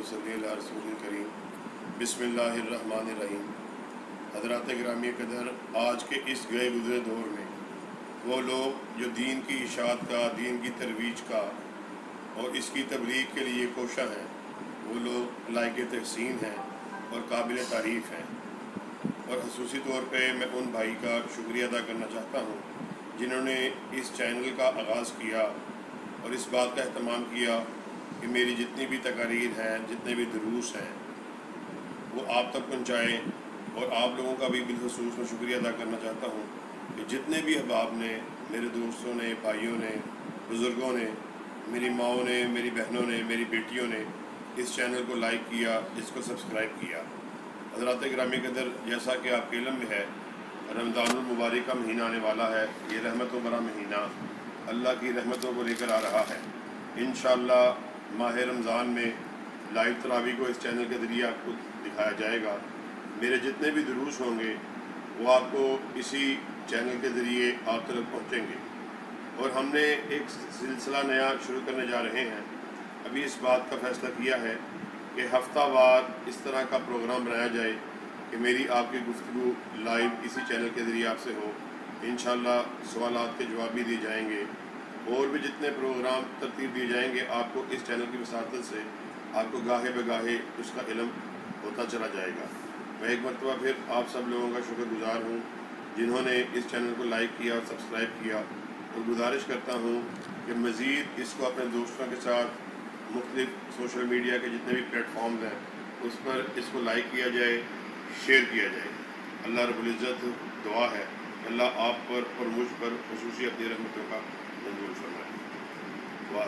सल्ली अला रसूलिल करीम। बिस्मिल्लाहिर्रहमानिर्रहीम। हज़रात गिरामी कदर, आज के इस गए गुज़रे दौर में वो लोग जो दीन की इशाअत का, दीन की तरवीज का और इसकी तबलीग के लिए कोशा हैं, वो लोग लायक तहसीन हैं और काबिल तारीफ़ हैं। और ख़ुसूसी तौर पे मैं उन भाई का शुक्रिया अदा करना चाहता हूँ जिन्होंने इस चैनल का आगाज़ किया और इस बात का अहतमाम किया कि मेरी जितनी भी तकारीर हैं, जितने भी दुरूस हैं, वो आप तक पहुँचाएँ। और आप लोगों का भी बिलखुसूस मैं शुक्रिया अदा करना चाहता हूँ कि जितने भी अहबाब ने, मेरे दोस्तों ने, भाइयों ने, बुज़ुर्गों ने, मेरी माओं ने, मेरी बहनों ने, मेरी बेटियों ने इस चैनल को लाइक किया, इसको सब्सक्राइब किया। हज़रात गिरामी कदर, जैसा कि आपके इल्म में है, रमज़ानुल मुबारक का महीना आने वाला है। ये रहमतों भरा महीना अल्लाह की रहमतों को लेकर आ रहा है। इंशाअल्लाह माह रमज़ान में लाइव तरावी को इस चैनल के ज़रिए आपको दिखाया जाएगा। मेरे जितने भी दुरूस होंगे वो आपको इसी चैनल के ज़रिए आप तक पहुँचेंगे। और हमने एक सिलसिला नया शुरू करने जा रहे हैं। अभी इस बात का फ़ैसला किया है कि हफ्तावार इस तरह का प्रोग्राम बनाया जाए कि मेरी आपकी गुफ्तगू लाइव इसी चैनल के ज़रिए आपसे हो। इंशाअल्लाह सवालात के जवाब भी दिए जाएंगे और भी जितने प्रोग्राम तरतीब दिए जाएंगे आपको इस चैनल की वसातत से आपको गाहे बगाहे उसका इल्म होता चला जाएगा। मैं एक मरतबा फिर आप सब लोगों का शुक्रगुज़ार हूँ जिन्होंने इस चैनल को लाइक किया और सब्सक्राइब किया। और गुजारिश करता हूँ कि मज़ीद इसको अपने दोस्तों के साथ मुख्तलिफ सोशल मीडिया के जितने भी प्लेटफॉर्म्स हैं उस पर इसको लाइक किया जाए, शेयर किया जाए। अल्लाह रब्बुल इज़्ज़त दुआ है अल्लाह आप पर और मुझ पर ख़ुसूसी अपनी रहमतों का मंजूर फरमाए। वाह।